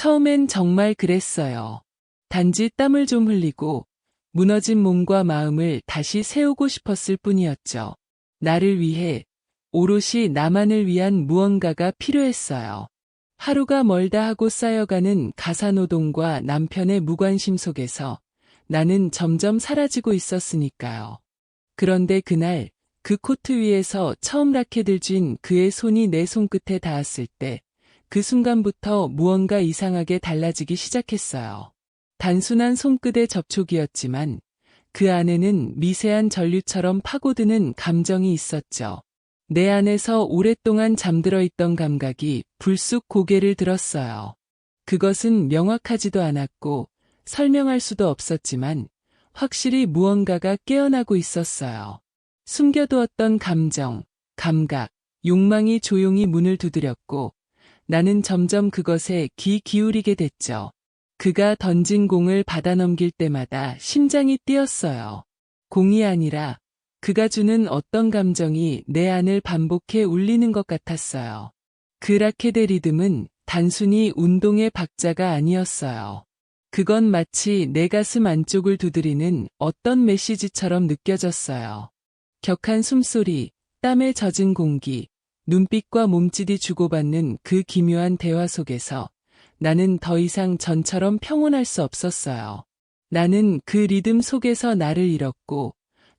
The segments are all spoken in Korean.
처음엔 정말 그랬어요. 단지 땀을 좀 흘리고 무너진 몸과 마음을 다시 세우고 싶었을 뿐이었죠. 나를 위해, 오롯이 나만을 위한 무언가가 필요했어요. 하루가 멀다 하고 쌓여가는 가사노동과 남편의 무관심 속에서 나는 점점 사라지고 있었으니까요. 그런데 그날 그 코트 위에서 처음 라켓을 쥔 그의 손이 내 손끝에 닿았을 때 그 순간부터 무언가 이상하게 달라지기 시작했어요. 단순한 손끝의 접촉이었지만 그 안에는 미세한 전류처럼 파고드는 감정이 있었죠. 내 안에서 오랫동안 잠들어 있던 감각이 불쑥 고개를 들었어요. 그것은 명확하지도 않았고 설명할 수도 없었지만 확실히 무언가가 깨어나고 있었어요. 숨겨두었던 감정, 감각, 욕망이 조용히 문을 두드렸고 나는 점점 그것에 귀 기울이게 됐죠. 그가 던진 공을 받아넘길 때마다 심장이 뛰었어요. 공이 아니라 그가 주는 어떤 감정이 내 안을 반복해 울리는 것 같았어요. 그 라켓의 리듬은 단순히 운동의 박자가 아니었어요. 그건 마치 내 가슴 안쪽을 두드리는 어떤 메시지처럼 느껴졌어요. 격한 숨소리, 땀에 젖은 공기, 눈빛과 몸짓이 주고받는 그 기묘한 대화 속에서 나는 더 이상 전처럼 평온할 수 없었어요. 나는 그 리듬 속에서 나를 잃었고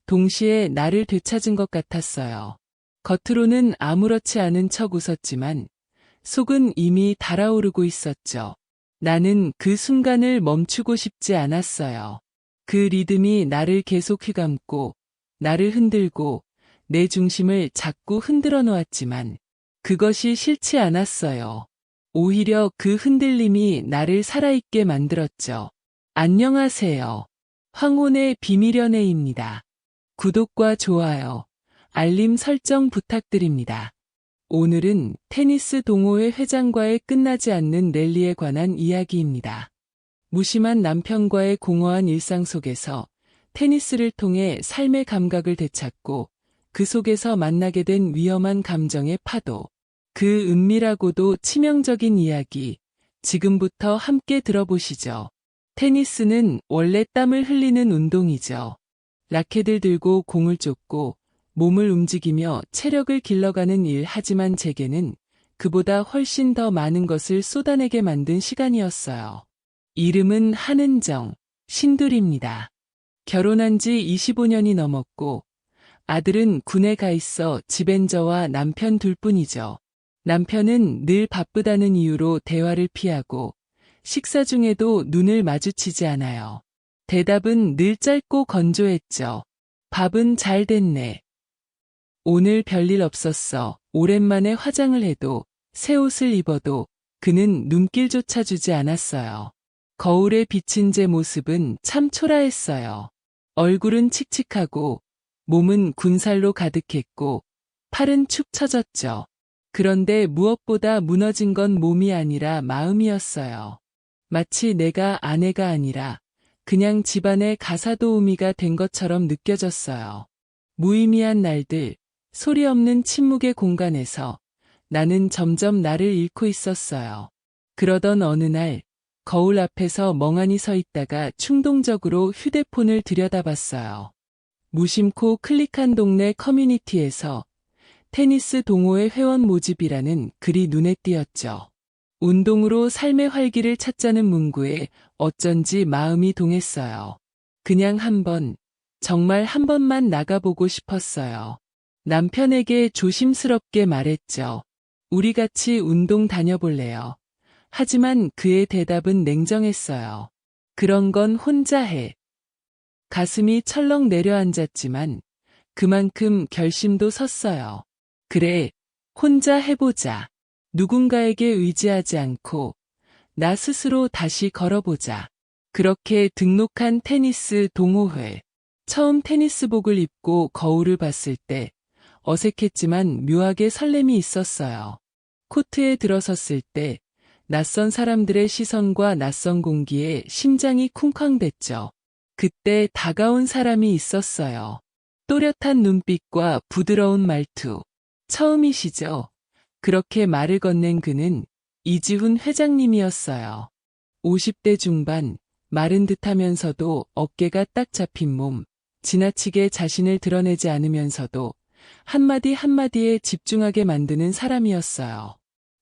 동시에 나를 되찾은 것 같았어요. 겉으로는 아무렇지 않은 척 웃었지만 속은 이미 달아오르고 있었죠. 나는 그 순간을 멈추고 싶지 않았어요. 그 리듬이 나를 계속 휘감고 나를 흔들고 내 중심을 자꾸 흔들어 놓았지만 그것이 싫지 않았어요. 오히려 그 흔들림이 나를 살아있게 만들었죠. 안녕하세요. 황혼의 비밀 연애입니다. 구독과 좋아요, 알림 설정 부탁드립니다. 오늘은 테니스 동호회 회장과의 끝나지 않는 랠리에 관한 이야기입니다. 무심한 남편과의 공허한 일상 속에서 테니스를 통해 삶의 감각을 되찾고 그 속에서 만나게 된 위험한 감정의 파도. 그 은밀하고도 치명적인 이야기, 지금부터 함께 들어보시죠. 테니스는 원래 땀을 흘리는 운동이죠. 라켓을 들고 공을 쫓고 몸을 움직이며 체력을 길러가는 일, 하지만 제게는 그보다 훨씬 더 많은 것을 쏟아내게 만든 시간이었어요. 이름은 한은정, 신둘입니다. 결혼한 지 25년이 넘었고 아들은 군에 가 있어 집엔 저와 남편 둘뿐이죠. 남편은 늘 바쁘다는 이유로 대화를 피하고 식사 중에도 눈을 마주치지 않아요. 대답은 늘 짧고 건조했죠. 밥은 잘 됐네. 오늘 별일 없었어. 오랜만에 화장을 해도 새 옷을 입어도 그는 눈길조차 주지 않았어요. 거울에 비친 제 모습은 참 초라했어요. 얼굴은 칙칙하고 몸은 군살로 가득했고 팔은 축 처졌죠. 그런데 무엇보다 무너진 건 몸이 아니라 마음이었어요. 마치 내가 아내가 아니라 그냥 집안의 가사도우미가 된 것처럼 느껴졌어요. 무의미한 날들, 소리 없는 침묵의 공간에서 나는 점점 나를 잃고 있었어요. 그러던 어느 날 거울 앞에서 멍하니 서 있다가 충동적으로 휴대폰을 들여다봤어요. 무심코 클릭한 동네 커뮤니티에서 테니스 동호회 회원 모집이라는 글이 눈에 띄었죠. 운동으로 삶의 활기를 찾자는 문구에 어쩐지 마음이 동했어요. 그냥 정말 한 번만 나가보고 싶었어요. 남편에게 조심스럽게 말했죠. 우리 같이 운동 다녀볼래요. 하지만 그의 대답은 냉정했어요. 그런 건 혼자 해. 가슴이 철렁 내려앉았지만 그만큼 결심도 섰어요. 그래, 혼자 해보자. 누군가에게 의지하지 않고 나 스스로 다시 걸어보자. 그렇게 등록한 테니스 동호회. 처음 테니스복을 입고 거울을 봤을 때 어색했지만 묘하게 설렘이 있었어요. 코트에 들어섰을 때 낯선 사람들의 시선과 낯선 공기에 심장이 쿵쾅댔죠. 그때 다가온 사람이 있었어요. 또렷한 눈빛과 부드러운 말투. 처음이시죠? 그렇게 말을 건넨 그는 이지훈 회장님이었어요. 50대 중반, 마른 듯하면서도 어깨가 딱 잡힌 몸, 지나치게 자신을 드러내지 않으면서도 한마디 한마디에 집중하게 만드는 사람이었어요.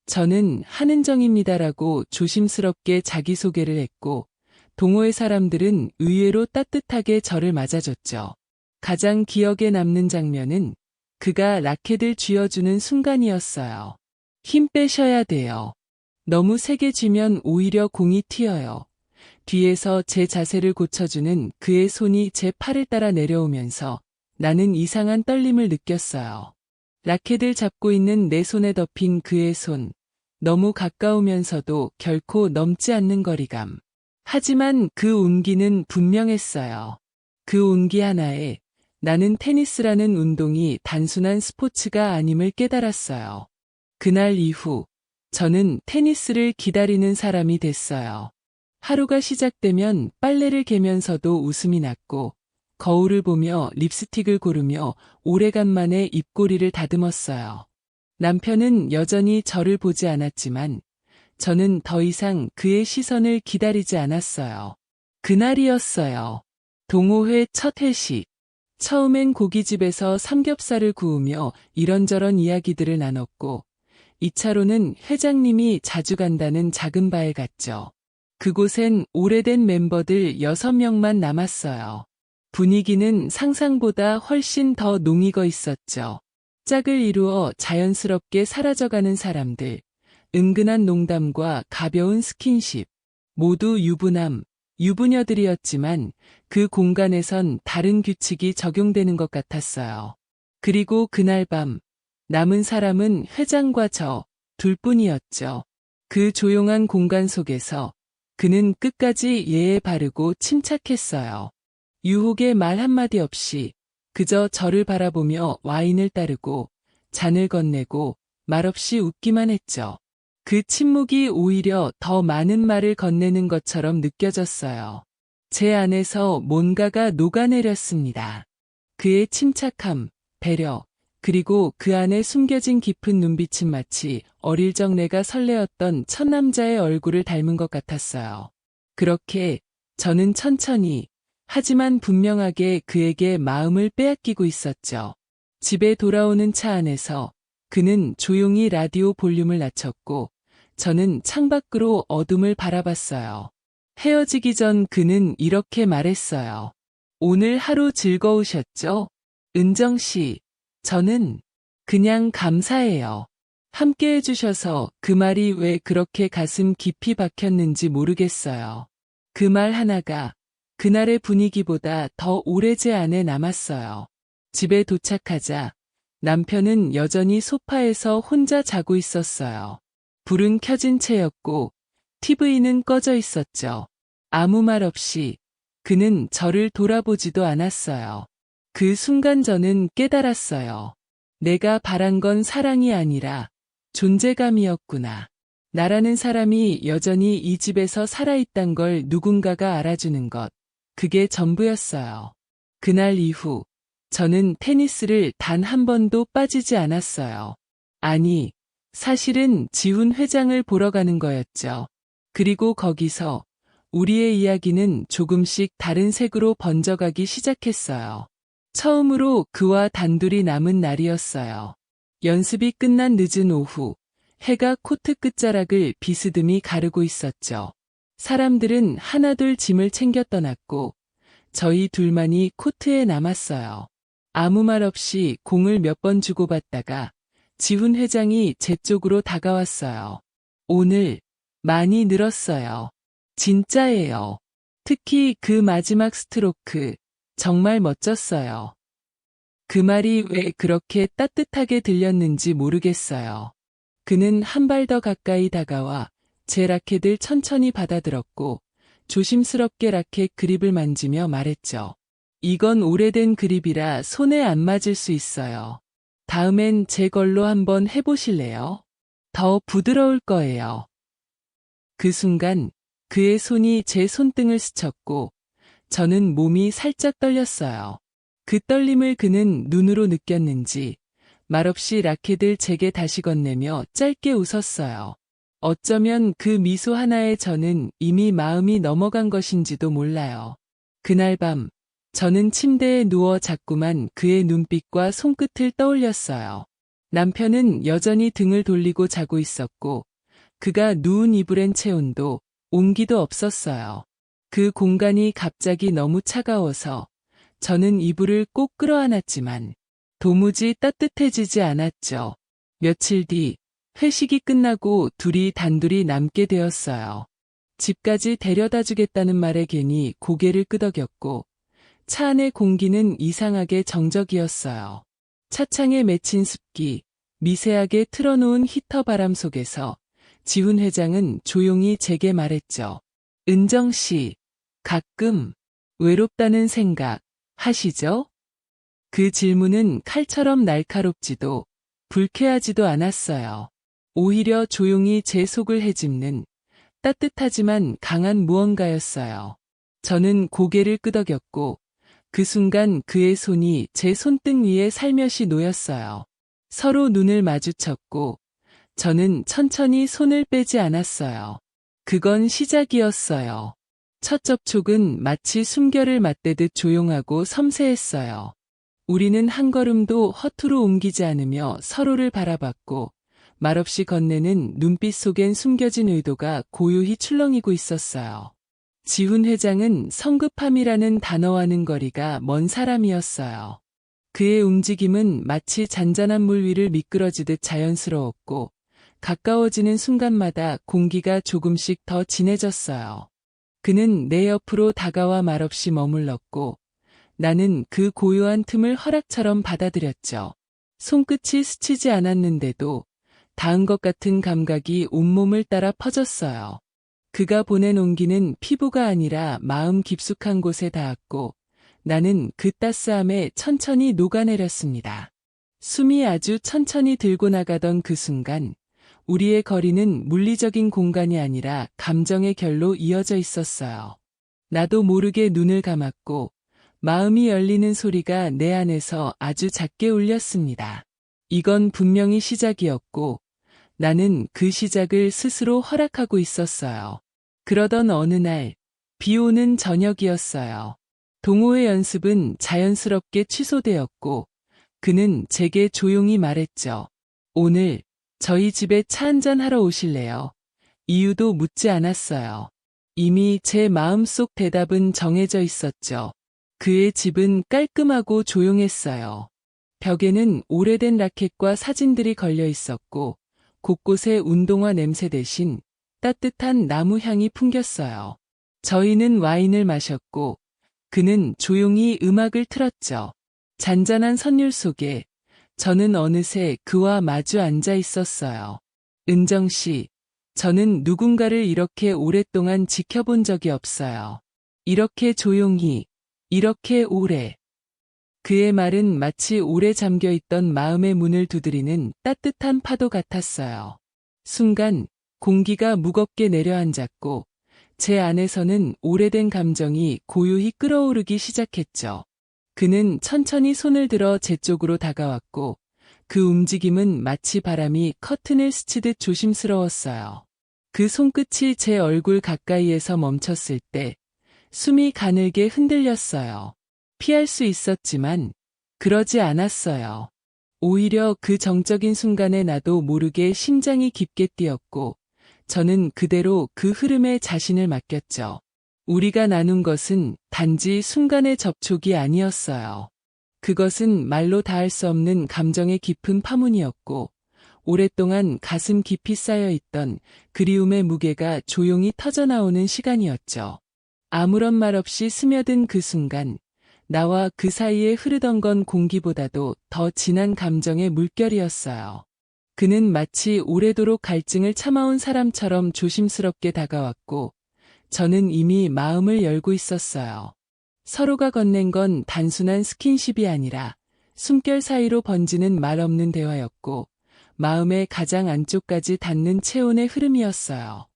저는 한은정입니다라고 조심스럽게 자기소개를 했고, 동호회 사람들은 의외로 따뜻하게 저를 맞아줬죠. 가장 기억에 남는 장면은 그가 라켓을 쥐어주는 순간이었어요. 힘 빼셔야 돼요. 너무 세게 쥐면 오히려 공이 튀어요. 뒤에서 제 자세를 고쳐주는 그의 손이 제 팔을 따라 내려오면서 나는 이상한 떨림을 느꼈어요. 라켓을 잡고 있는 내 손에 덮인 그의 손. 너무 가까우면서도 결코 넘지 않는 거리감. 하지만 그 온기는 분명했어요. 그 온기 하나에 나는 테니스라는 운동이 단순한 스포츠가 아님을 깨달았어요. 그날 이후 저는 테니스를 기다리는 사람이 됐어요. 하루가 시작되면 빨래를 개면서도 웃음이 났고 거울을 보며 립스틱을 고르며 오래간만에 입꼬리를 다듬었어요. 남편은 여전히 저를 보지 않았지만 저는 더 이상 그의 시선을 기다리지 않았어요. 그날이었어요. 동호회 첫 회식. 처음엔 고깃집에서 삼겹살을 구우며 이런저런 이야기들을 나눴고 2차로는 회장님이 자주 간다는 작은 바에 갔죠. 그곳엔 오래된 멤버들 6명만 남았어요. 분위기는 상상보다 훨씬 더 농익어 있었죠. 짝을 이루어 자연스럽게 사라져가는 사람들, 은근한 농담과 가벼운 스킨십, 모두 유부남, 유부녀들이었지만 그 공간에선 다른 규칙이 적용되는 것 같았어요. 그리고 그날 밤, 남은 사람은 회장과 저 둘뿐이었죠. 그 조용한 공간 속에서 그는 끝까지 예에 바르고 침착했어요. 유혹의 말 한마디 없이 그저 저를 바라보며 와인을 따르고 잔을 건네고 말없이 웃기만 했죠. 그 침묵이 오히려 더 많은 말을 건네는 것처럼 느껴졌어요. 제 안에서 뭔가가 녹아내렸습니다. 그의 침착함, 배려, 그리고 그 안에 숨겨진 깊은 눈빛은 마치 어릴 적 내가 설레었던 첫 남자의 얼굴을 닮은 것 같았어요. 그렇게 저는 천천히, 하지만 분명하게 그에게 마음을 빼앗기고 있었죠. 집에 돌아오는 차 안에서 그는 조용히 라디오 볼륨을 낮췄고 저는 창밖으로 어둠을 바라봤어요. 헤어지기 전 그는 이렇게 말했어요. 오늘 하루 즐거우셨죠? 은정 씨, 저는 그냥 감사해요. 함께 해주셔서 그 말이 왜 그렇게 가슴 깊이 박혔는지 모르겠어요. 그 말 하나가 그날의 분위기보다 더 오래 제 안에 남았어요. 집에 도착하자 남편은 여전히 소파에서 혼자 자고 있었어요. 불은 켜진 채였고 TV는 꺼져 있었죠. 아무 말 없이 그는 저를 돌아보지도 않았어요. 그 순간 저는 깨달았어요. 내가 바란 건 사랑이 아니라 존재감이었구나. 나라는 사람이 여전히 이 집에서 살아있단 걸 누군가가 알아주는 것. 그게 전부였어요. 그날 이후 저는 테니스를 단 한 번도 빠지지 않았어요. 아니, 사실은 지훈 회장을 보러 가는 거였죠. 그리고 거기서 우리의 이야기는 조금씩 다른 색으로 번져가기 시작했어요. 처음으로 그와 단둘이 남은 날이었어요. 연습이 끝난 늦은 오후, 해가 코트 끝자락을 비스듬히 가르고 있었죠. 사람들은 하나둘 짐을 챙겨 떠났고 저희 둘만이 코트에 남았어요. 아무 말 없이 공을 몇 번 주고받다가 지훈 회장이 제 쪽으로 다가왔어요. 오늘 많이 늘었어요. 진짜예요. 특히 그 마지막 스트로크 정말 멋졌어요. 그 말이 왜 그렇게 따뜻하게 들렸는지 모르겠어요. 그는 한 발 더 가까이 다가와 제 라켓을 천천히 받아들었고 조심스럽게 라켓 그립을 만지며 말했죠. 이건 오래된 그립이라 손에 안 맞을 수 있어요. 다음엔 제 걸로 한번 해보실래요? 더 부드러울 거예요. 그 순간 그의 손이 제 손등을 스쳤고 저는 몸이 살짝 떨렸어요. 그 떨림을 그는 눈으로 느꼈는지 말없이 라켓을 제게 다시 건네며 짧게 웃었어요. 어쩌면 그 미소 하나에 저는 이미 마음이 넘어간 것인지도 몰라요. 그날 밤, 저는 침대에 누워 자꾸만 그의 눈빛과 손끝을 떠올렸어요. 남편은 여전히 등을 돌리고 자고 있었고, 그가 누운 이불엔 체온도, 온기도 없었어요. 그 공간이 갑자기 너무 차가워서 저는 이불을 꼭 끌어안았지만 도무지 따뜻해지지 않았죠. 며칠 뒤 회식이 끝나고 둘이 단둘이 남게 되었어요. 집까지 데려다 주겠다는 말에 괜히 고개를 끄덕였고 차 안의 공기는 이상하게 정적이었어요. 차창에 맺힌 습기, 미세하게 틀어놓은 히터 바람 속에서 지훈 회장은 조용히 제게 말했죠. 은정 씨, 가끔 외롭다는 생각 하시죠? 그 질문은 칼처럼 날카롭지도 불쾌하지도 않았어요. 오히려 조용히 제 속을 헤집는 따뜻하지만 강한 무언가였어요. 저는 고개를 끄덕였고 그 순간 그의 손이 제 손등 위에 살며시 놓였어요. 서로 눈을 마주쳤고 저는 천천히 손을 빼지 않았어요. 그건 시작이었어요. 첫 접촉은 마치 숨결을 맞대듯 조용하고 섬세했어요. 우리는 한 걸음도 허투루 옮기지 않으며 서로를 바라봤고 말없이 건네는 눈빛 속엔 숨겨진 의도가 고요히 출렁이고 있었어요. 지훈 회장은 성급함이라는 단어와는 거리가 먼 사람이었어요. 그의 움직임은 마치 잔잔한 물 위를 미끄러지듯 자연스러웠고 가까워지는 순간마다 공기가 조금씩 더 진해졌어요. 그는 내 옆으로 다가와 말없이 머물렀고 나는 그 고요한 틈을 허락처럼 받아들였죠. 손끝이 스치지 않았는데도 닿은 것 같은 감각이 온몸을 따라 퍼졌어요. 그가 보낸 온기는 피부가 아니라 마음 깊숙한 곳에 닿았고 나는 그 따스함에 천천히 녹아내렸습니다. 숨이 아주 천천히 들고 나가던 그 순간 우리의 거리는 물리적인 공간이 아니라 감정의 결로 이어져 있었어요. 나도 모르게 눈을 감았고 마음이 열리는 소리가 내 안에서 아주 작게 울렸습니다. 이건 분명히 시작이었고 나는 그 시작을 스스로 허락하고 있었어요. 그러던 어느 날, 비 오는 저녁이었어요. 동호회 연습은 자연스럽게 취소되었고 그는 제게 조용히 말했죠. 오늘 저희 집에 차 한잔 하러 오실래요? 이유도 묻지 않았어요. 이미 제 마음속 대답은 정해져 있었죠. 그의 집은 깔끔하고 조용했어요. 벽에는 오래된 라켓과 사진들이 걸려 있었고 곳곳에 운동화 냄새 대신 따뜻한 나무 향이 풍겼어요. 저희는 와인을 마셨고 그는 조용히 음악을 틀었죠. 잔잔한 선율 속에 저는 어느새 그와 마주 앉아 있었어요. 은정 씨, 저는 누군가를 이렇게 오랫동안 지켜본 적이 없어요. 이렇게 조용히, 이렇게 오래. 그의 말은 마치 오래 잠겨있던 마음의 문을 두드리는 따뜻한 파도 같았어요. 순간 공기가 무겁게 내려앉았고 제 안에서는 오래된 감정이 고요히 끓어오르기 시작했죠. 그는 천천히 손을 들어 제 쪽으로 다가왔고 그 움직임은 마치 바람이 커튼을 스치듯 조심스러웠어요. 그 손끝이 제 얼굴 가까이에서 멈췄을 때 숨이 가늘게 흔들렸어요. 피할 수 있었지만 그러지 않았어요. 오히려 그 정적인 순간에 나도 모르게 심장이 깊게 뛰었고 저는 그대로 그 흐름에 자신을 맡겼죠. 우리가 나눈 것은 단지 순간의 접촉이 아니었어요. 그것은 말로 닿을 수 없는 감정의 깊은 파문이었고 오랫동안 가슴 깊이 쌓여있던 그리움의 무게가 조용히 터져나오는 시간이었죠. 아무런 말 없이 스며든 그 순간 나와 그 사이에 흐르던 건 공기보다도 더 진한 감정의 물결이었어요. 그는 마치 오래도록 갈증을 참아온 사람처럼 조심스럽게 다가왔고 저는 이미 마음을 열고 있었어요. 서로가 건넨 건 단순한 스킨십이 아니라 숨결 사이로 번지는 말 없는 대화였고 마음의 가장 안쪽까지 닿는 체온의 흐름이었어요.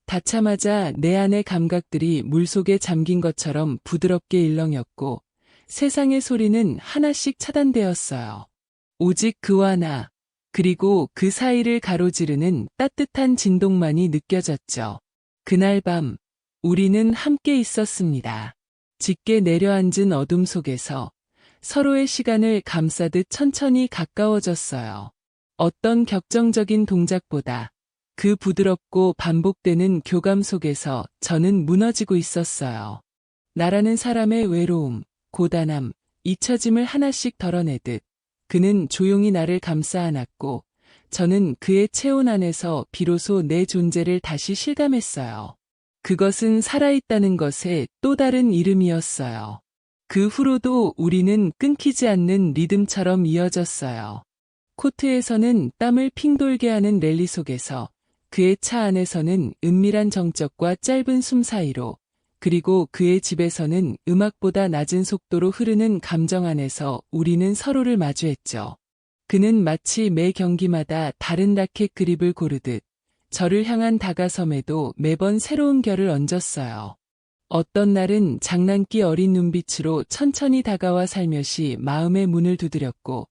닿자마자 내 안의 감각들이 물속에 잠긴 것처럼 부드럽게 일렁였고 세상의 소리는 하나씩 차단되었어요. 오직 그와 나, 그리고 그 사이를 가로지르는 따뜻한 진동만이 느껴졌죠. 그날 밤, 우리는 함께 있었습니다. 짙게 내려앉은 어둠 속에서 서로의 시간을 감싸듯 천천히 가까워졌어요. 어떤 격정적인 동작보다 그 부드럽고 반복되는 교감 속에서 저는 무너지고 있었어요. 나라는 사람의 외로움, 고단함, 잊혀짐을 하나씩 덜어내듯 그는 조용히 나를 감싸 안았고 저는 그의 체온 안에서 비로소 내 존재를 다시 실감했어요. 그것은 살아있다는 것의 또 다른 이름이었어요. 그 후로도 우리는 끊기지 않는 리듬처럼 이어졌어요. 코트에서는 땀을 핑 돌게 하는 랠리 속에서 그의 차 안에서는 은밀한 정적과 짧은 숨 사이로 그리고 그의 집에서는 음악보다 낮은 속도로 흐르는 감정 안에서 우리는 서로를 마주했죠. 그는 마치 매 경기마다 다른 라켓 그립을 고르듯 저를 향한 다가섬에도 매번 새로운 결을 얹었어요. 어떤 날은 장난기 어린 눈빛으로 천천히 다가와 살며시 마음의 문을 두드렸고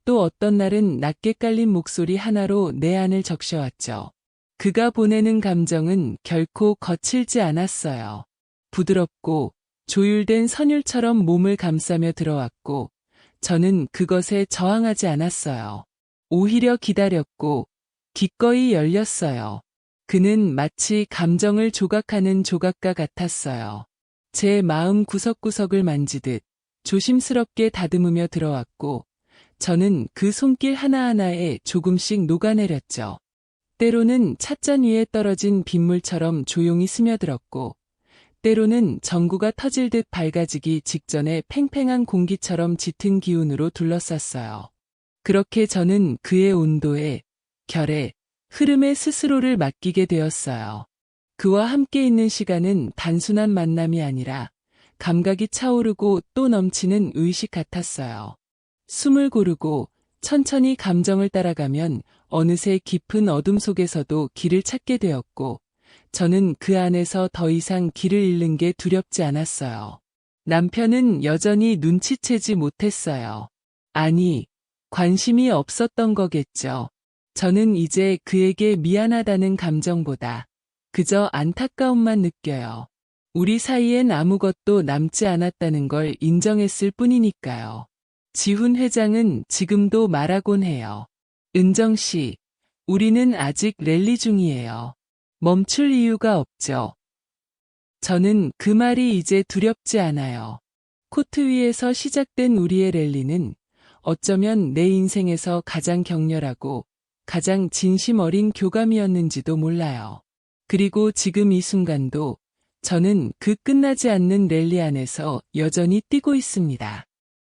또 어떤 날은 낮게 깔린 목소리 하나로 내 안을 적셔왔죠. 그가 보내는 감정은 결코 거칠지 않았어요. 부드럽고 조율된 선율처럼 몸을 감싸며 들어왔고 저는 그것에 저항하지 않았어요. 오히려 기다렸고 기꺼이 열렸어요. 그는 마치 감정을 조각하는 조각가 같았어요. 제 마음 구석구석을 만지듯 조심스럽게 다듬으며 들어왔고 저는 그 손길 하나하나에 조금씩 녹아내렸죠. 때로는 찻잔 위에 떨어진 빗물처럼 조용히 스며들었고 때로는 전구가 터질 듯 밝아지기 직전에 팽팽한 공기처럼 짙은 기운으로 둘러쌌어요. 그렇게 저는 그의 온도에, 결에, 흐름에 스스로를 맡기게 되었어요. 그와 함께 있는 시간은 단순한 만남이 아니라 감각이 차오르고 또 넘치는 의식 같았어요. 숨을 고르고 천천히 감정을 따라가면 어느새 깊은 어둠 속에서도 길을 찾게 되었고 저는 그 안에서 더 이상 길을 잃는 게 두렵지 않았어요. 남편은 여전히 눈치채지 못했어요. 아니, 관심이 없었던 거겠죠. 저는 이제 그에게 미안하다는 감정보다 그저 안타까움만 느껴요. 우리 사이엔 아무것도 남지 않았다는 걸 인정했을 뿐이니까요. 지훈 회장은 지금도 말하곤 해요. 은정 씨, 우리는 아직 랠리 중이에요. 멈출 이유가 없죠. 저는 그 말이 이제 두렵지 않아요. 코트 위에서 시작된 우리의 랠리는 어쩌면 내 인생에서 가장 격렬하고 가장 진심 어린 교감이었는지도 몰라요. 그리고 지금 이 순간도 저는 그 끝나지 않는 랠리 안에서 여전히 뛰고 있습니다.